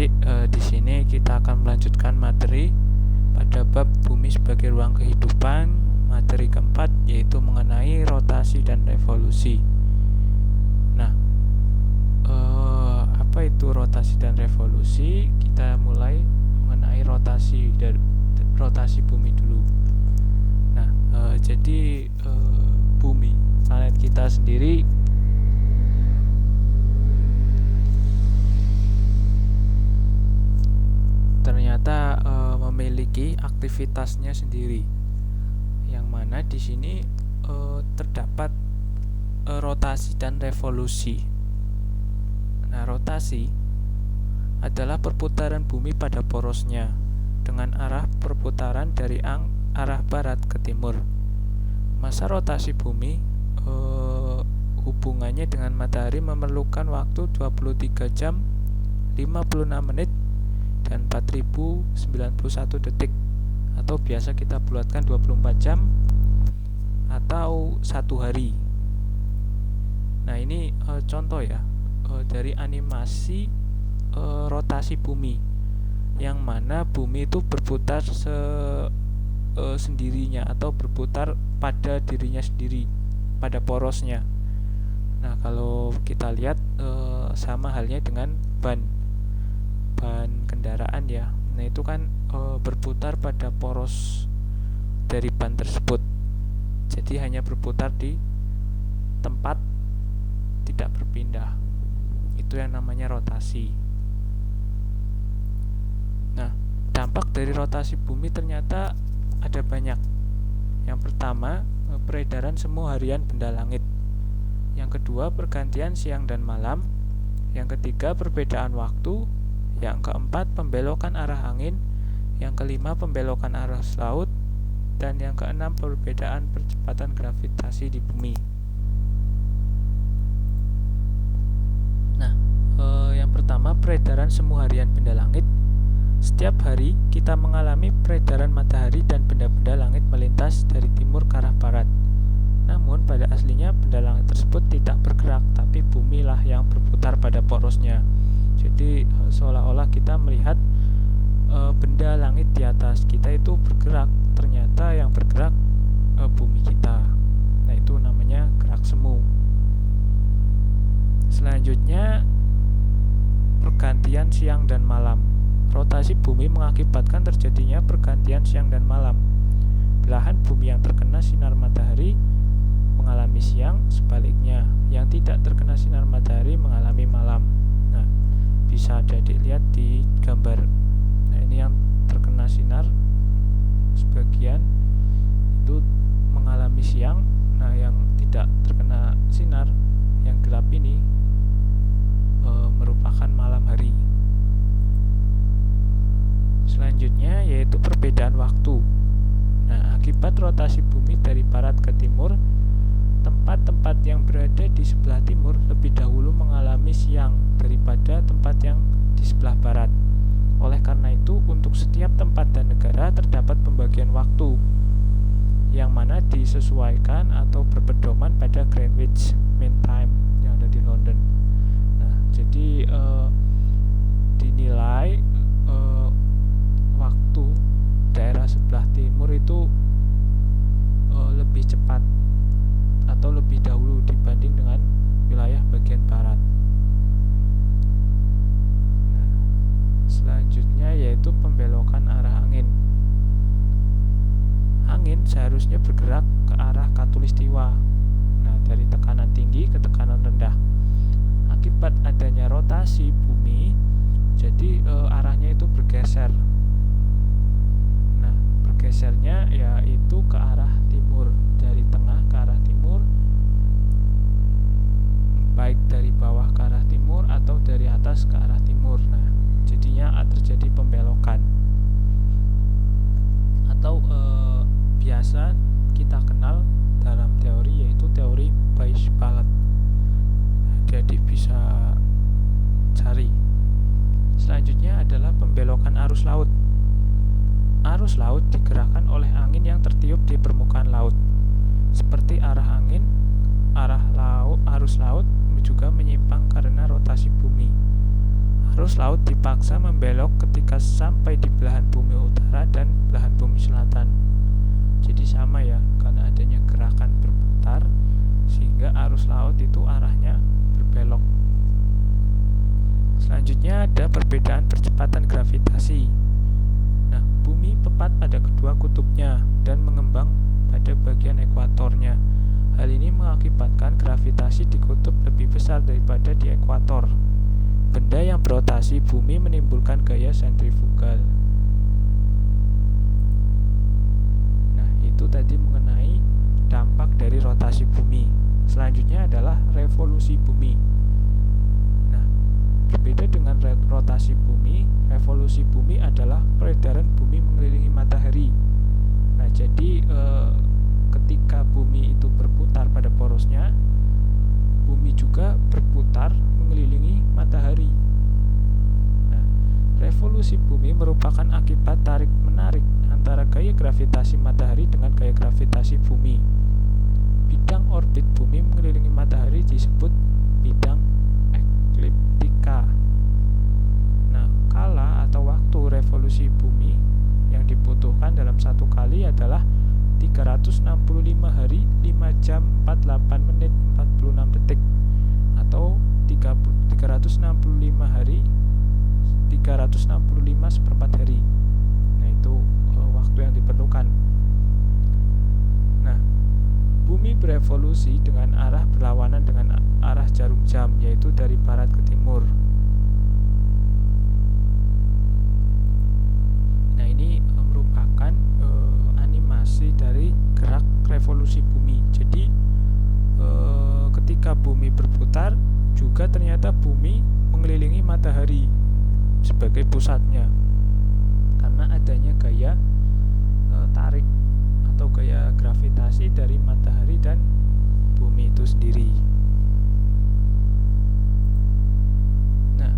adik-adik, di sini kita akan melanjutkan materi pada bab bumi sebagai ruang kehidupan, materi keempat yaitu mengenai rotasi dan revolusi. Nah, apa itu rotasi dan revolusi? Kita mulai mengenai rotasi bumi dulu. Nah, jadi bumi, planet kita sendiri ternyata memiliki aktivitasnya sendiri, yang mana di sini terdapat rotasi dan revolusi. Nah, rotasi adalah perputaran bumi pada porosnya dengan arah perputaran dari arah barat ke timur. Masa rotasi bumi hubungannya dengan matahari memerlukan waktu 23 jam 56 menit dan 4091 detik, atau biasa kita bulatkan 24 jam atau 1 hari. Nah, ini contoh ya dari animasi rotasi bumi, yang mana bumi itu berputar sendirinya atau berputar pada dirinya sendiri, pada porosnya. Nah, kalau kita lihat sama halnya dengan ban kendaraan ya. Nah, itu kan berputar pada poros dari ban tersebut. Jadi hanya berputar di tempat, tidak berpindah. Itu yang namanya rotasi. Nah, dampak dari rotasi bumi ternyata ada banyak. Yang pertama, peredaran semu harian benda langit. Yang kedua, pergantian siang dan malam. Yang ketiga, perbedaan waktu. Yang keempat, pembelokan arah angin. Yang kelima, pembelokan arus laut. Dan yang keenam, perbedaan percepatan gravitasi di bumi. Nah, yang pertama, peredaran semu harian benda langit. Setiap hari kita mengalami peredaran matahari dan benda-benda langit melintas dari timur ke arah barat. Namun pada aslinya benda langit tersebut tidak bergerak, tapi bumi lah yang berputar pada porosnya. Jadi seolah-olah kita melihat benda langit di atas kita itu bergerak, ternyata yang bergerak bumi kita. Nah, itu namanya gerak semu. Selanjutnya, pergantian siang dan malam. Rotasi bumi mengakibatkan terjadinya pergantian siang dan malam. Belahan bumi yang terkena sinar matahari mengalami siang, sebaliknya yang tidak terkena sinar matahari mengalami malam. Nah, bisa adik lihat di gambar. Nah, ini yang terkena sinar sebagian itu mengalami siang. Nah, yang tidak terkena sinar, yang gelap ini merupakan malam hari. Selanjutnya yaitu perbedaan waktu. Nah, akibat rotasi bumi dari barat ke timur, tempat-tempat yang berada di sebelah timur lebih dahulu mengalami siang daripada tempat yang di sebelah barat. Oleh karena itu, untuk setiap tempat dan negara terdapat pembagian waktu yang mana disesuaikan atau berpedoman pada Greenwich Mean Time yang ada di London. Nah, jadi dinilai waktu daerah sebelah timur itu lebih cepat atau lebih dahulu dibanding dengan wilayah bagian barat. Nah, selanjutnya yaitu pembelokan arah angin. Angin seharusnya bergerak ke arah khatulistiwa. Nah, dari tekanan tinggi ke tekanan rendah. Akibat adanya rotasi bumi, jadi arahnya itu bergeser. Nah, bergesernya yaitu ke arah timur, dari tengah ke arah timur, baik dari bawah ke arah timur atau dari atas ke arah timur. Nah, jadinya terjadi pembelokan atau biasa kita kenal dalam teori yaitu teori Weierstrass. Jadi bisa cari. Selanjutnya adalah pembelokan arus laut. Arus laut digerakkan oleh angin yang tertiup di permukaan laut. Seperti arah angin, arus laut juga menyimpang karena rotasi bumi. arus laut dipaksa membelok ketika sampai di belahan bumi utara dan belahan bumi selatan. Jadi sama ya, karena adanya gerakan berputar sehingga arus laut itu arahnya berbelok. Selanjutnya ada perbedaan percepatan gravitasi. Nah, bumi tepat pada kedua kutubnya dan mengembang pada bagian ekuatornya. Hal ini mengakibatkan gravitasi di kutub lebih besar daripada di ekuator. Benda yang berotasi bumi menimbulkan gaya sentrifugal. Nah, itu tadi mengenai dampak dari rotasi bumi. Selanjutnya adalah revolusi bumi. Nah, berbeda dengan rotasi bumi, revolusi bumi adalah peredaran bumi mengelilingi matahari. Nah, jadi ketika bumi itu berputar pada porosnya, bumi juga berputar mengelilingi matahari. Nah, revolusi bumi merupakan akibat tarik-menarik antara gaya gravitasi matahari dengan gaya gravitasi bumi. Bidang orbit bumi mengelilingi matahari disebut bidang ekliptika. Nah, kala atau waktu revolusi bumi yang dibutuhkan dalam satu kali adalah 365 hari 5 jam 48 menit 46 detik atau 365 hari 365 seperempat hari. Nah, itu waktu yang diperlukan. Nah, bumi berevolusi dengan arah berlawanan dengan arah jarum jam, yaitu dari barat ke timur. Nah, ini merupakan animasi dari gerak revolusi bumi. Jadi ketika bumi berputar, juga ternyata bumi mengelilingi matahari sebagai pusatnya, karena adanya gaya tarik atau gaya gravitasi dari matahari dan bumi itu sendiri. Nah,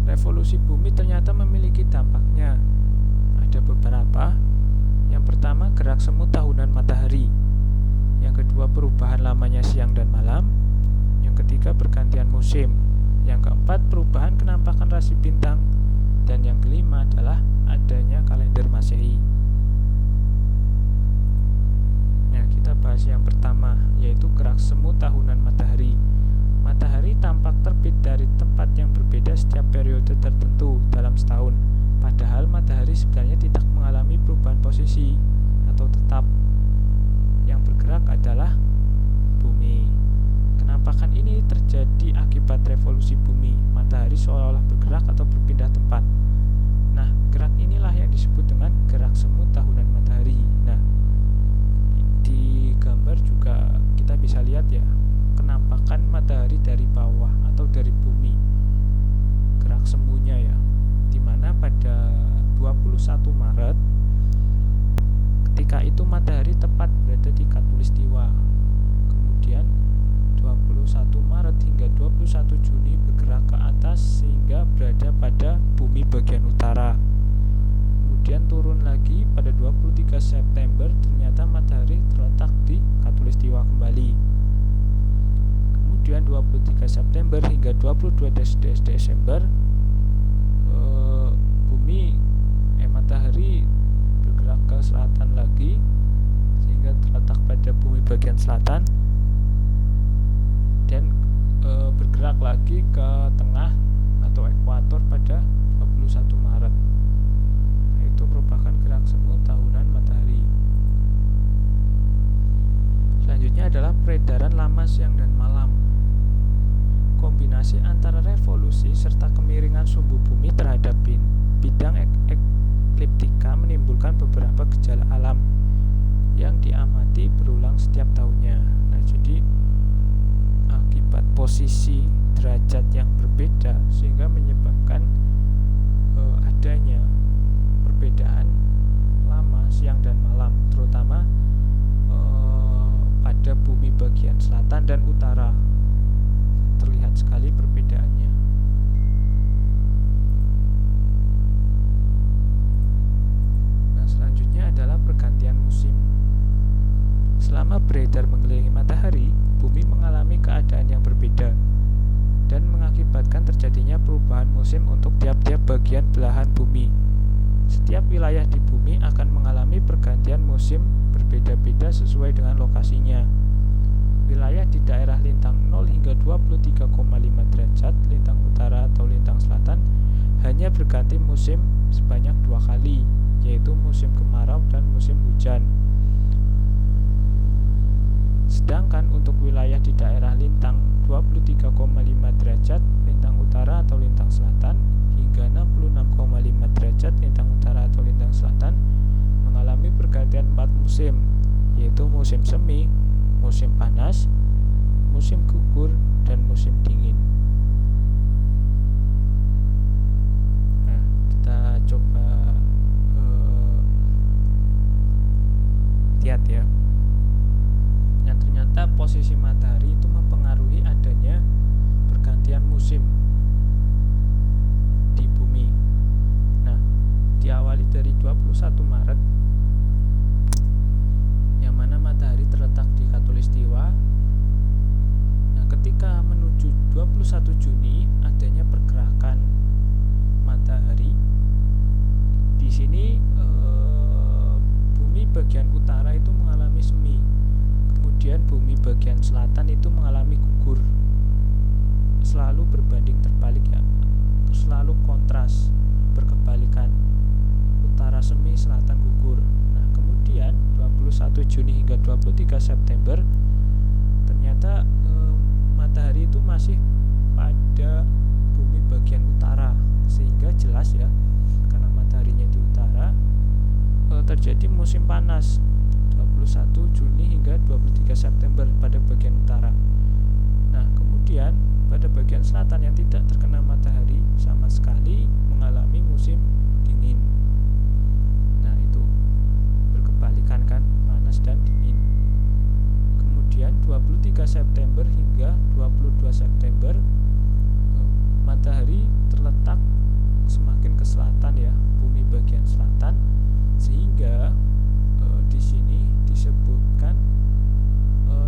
revolusi bumi ternyata memiliki dampaknya. Ada beberapa. Yang pertama, gerak semu tahunan matahari. Yang kedua, perubahan lamanya siang dan malam. Yang ketiga, pergantian musim. Yang keempat, perubahan kenampakan rasi bintang. Dan yang kelima adalah adanya kalender Masehi. Nah, kita bahas yang pertama, yaitu gerak semu tahunan matahari. Matahari tampak terbit dari tempat yang berbeda setiap periode tertentu dalam setahun. Padahal matahari sebenarnya tidak mengalami perubahan posisi atau tetap. Yang bergerak adalah bumi. Kenampakan ini terjadi akibat revolusi bumi. Matahari seolah-olah bergerak atau berpindah tempat. Nah, gerak inilah yang disebut dengan gerak semu tahunan matahari. Nah, di gambar juga kita bisa lihat ya, kenampakan matahari dari bawah atau dari bumi. Gerak semunya ya, dimana pada 21 Maret ketika itu matahari tepat berada di khatulistiwa. Kemudian 21 Maret hingga 21 Juni bergerak ke atas sehingga berada pada bumi bagian utara. Kemudian turun lagi pada 23 September ternyata matahari terletak di khatulistiwa kembali. Kemudian 23 September hingga 22 Desember matahari bergerak ke selatan lagi sehingga terletak pada bumi bagian selatan dan bergerak lagi ke tengah atau ekuator pada 21 Maret. Nah, itu merupakan gerak semu tahunan matahari. Selanjutnya adalah peredaran lama siang dan malam. Kombinasi antara revolusi serta kemiringan sumbu bumi terhadap bidang ekliptika menimbulkan beberapa gejala alam yang diamati berulang setiap tahunnya. Nah, jadi akibat posisi derajat yang berbeda sehingga menyebabkan adanya perbedaan lama siang dan malam, terutama pada bumi bagian selatan dan utara. Terlihat sekali perbedaannya. Nah, selanjutnya adalah pergantian musim. Selama beredar mengelilingi matahari, bumi mengalami keadaan yang berbeda. dan mengakibatkan terjadinya perubahan musim untuk tiap-tiap bagian belahan bumi. Setiap wilayah di bumi akan mengalami pergantian musim berbeda-beda sesuai dengan lokasinya. Wilayah di daerah lintang 0 hingga 23,5 derajat lintang utara atau lintang selatan hanya berganti musim sebanyak 2 kali, yaitu musim kemarau dan musim hujan. Sedangkan untuk wilayah di daerah lintang 23,5 derajat lintang utara atau lintang selatan hingga 66,5 derajat lintang utara atau lintang selatan mengalami pergantian 4 musim, yaitu musim semi, musim panas, musim gugur, dan musim dingin. Nah, kita coba lihat ya. Nah, ternyata posisi matahari itu mempengaruhi adanya pergantian musim di bumi. Nah, diawali dari 21 Maret yang mana matahari terletak di Khatulistiwa. Nah, ketika menuju 21 Juni adanya pergerakan matahari. Di sini bumi bagian utara itu mengalami semi. Kemudian bumi bagian selatan itu mengalami gugur. Selalu berbanding terbalik ya. Selalu kontras, berkebalikan. Utara semi, selatan gugur. Nah, kemudian 21 Juni hingga 23 September ternyata matahari itu masih pada bumi bagian utara, sehingga jelas ya, karena mataharinya di utara terjadi musim panas 21 Juni hingga 23 September pada bagian utara. Nah, kemudian pada bagian selatan yang tidak terkena matahari sama sekali mengalami musim dingin. Nah, itu berkebalikan kan, panas dan dingin. Kemudian 23 September hingga 22 September matahari terletak semakin ke selatan ya, bumi bagian selatan, sehingga di sini disebutkan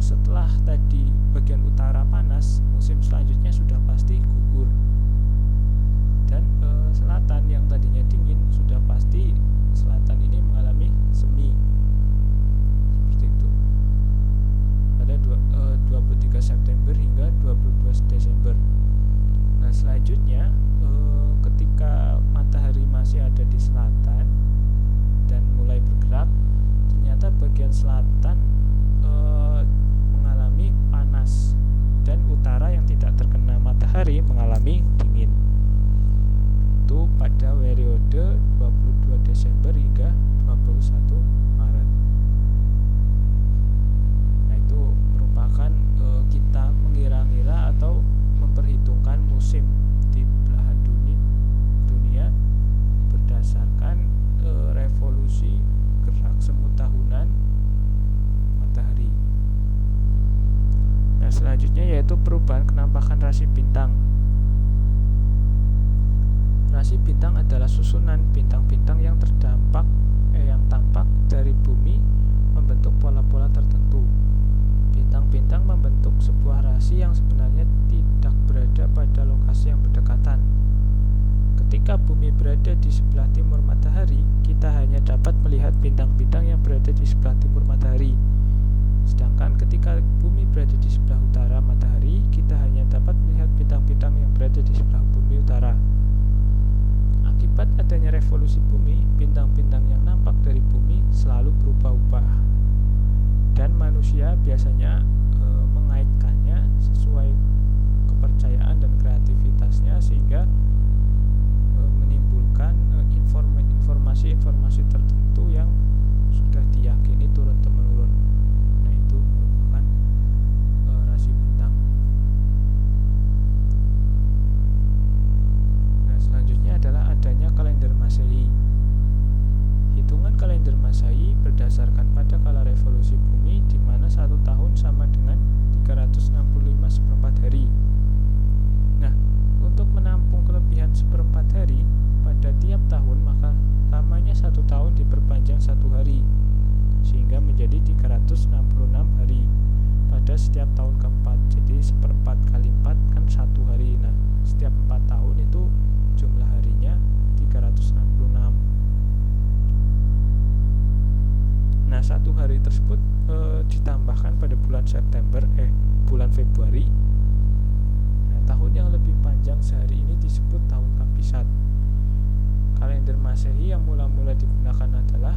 setelah tadi bagian utara panas, musim selanjutnya sudah pasti gugur. Dan selatan yang tadinya dingin sudah pasti selatan ini mengalami semi. Seperti itu. Pada 23 September hingga 22 Desember. Nah, selanjutnya ketika matahari masih ada di selatan dan mulai bergerak, ternyata bagian selatan mengalami panas dan utara yang tidak terkena matahari mengalami dingin. Itu pada periode 22 Desember hingga 21 Maret. Nah, itu merupakan kita mengira-ngira atau memperhitungkan musim di belahan dunia berdasarkan revolusi gerak semu tahunan matahari. Nah, selanjutnya yaitu perubahan kenampakan rasi bintang. Rasi bintang adalah susunan bintang-bintang yang tampak dari bumi membentuk pola-pola tertentu. Bintang-bintang membentuk sebuah rasi yang sebenarnya tidak berada pada lokasi yang berdekatan. Ketika bumi berada di sebelah timur matahari, kita hanya dapat melihat bintang-bintang yang berada di sebelah timur matahari. Sedangkan ketika bumi berada di sebelah utara matahari, kita hanya dapat melihat bintang-bintang yang berada di sebelah bumi utara. Akibat adanya revolusi bumi, bintang-bintang yang nampak dari bumi selalu berubah-ubah. Dan manusia biasanya mengaitkannya sesuai kepercayaan dan kreativitasnya, sehingga menimbulkan informasi-informasi tertentu yang sudah diyakini turun-temurun. Nah, itu merupakan rasi bintang. Nah, selanjutnya adalah adanya kalender Masehi. Hitungan kalender Masehi berdasarkan pada kala revolusi bumi, di mana 1 tahun sama dengan 365 seperempat hari. Nah, untuk menampung kelebihan seperempat hari pada tiap tahun, maka lamanya 1 tahun diperpanjang 1 hari, sehingga menjadi 366 hari pada setiap tahun keempat. Jadi seperempat kali 4 kan 1 hari. Nah, setiap 4 tahun itu jumlah harinya 366. Nah, 1 hari tersebut ditambahkan pada bulan Februari. Nah, tahun yang lebih panjang sehari ini disebut tahun kabisat. Kalender Masehi yang mula-mula digunakan adalah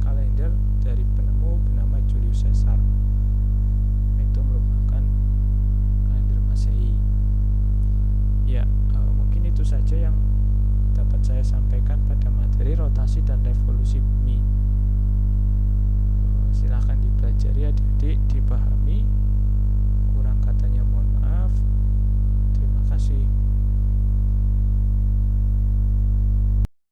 kalender dari penemu bernama Julius Caesar. Itu merupakan kalender Masehi. Ya, mungkin itu saja yang dapat saya sampaikan pada materi rotasi dan revolusi bumi. Silahkan dipelajari adik-adik, dipahami. Kurang katanya mohon maaf. Terima kasih.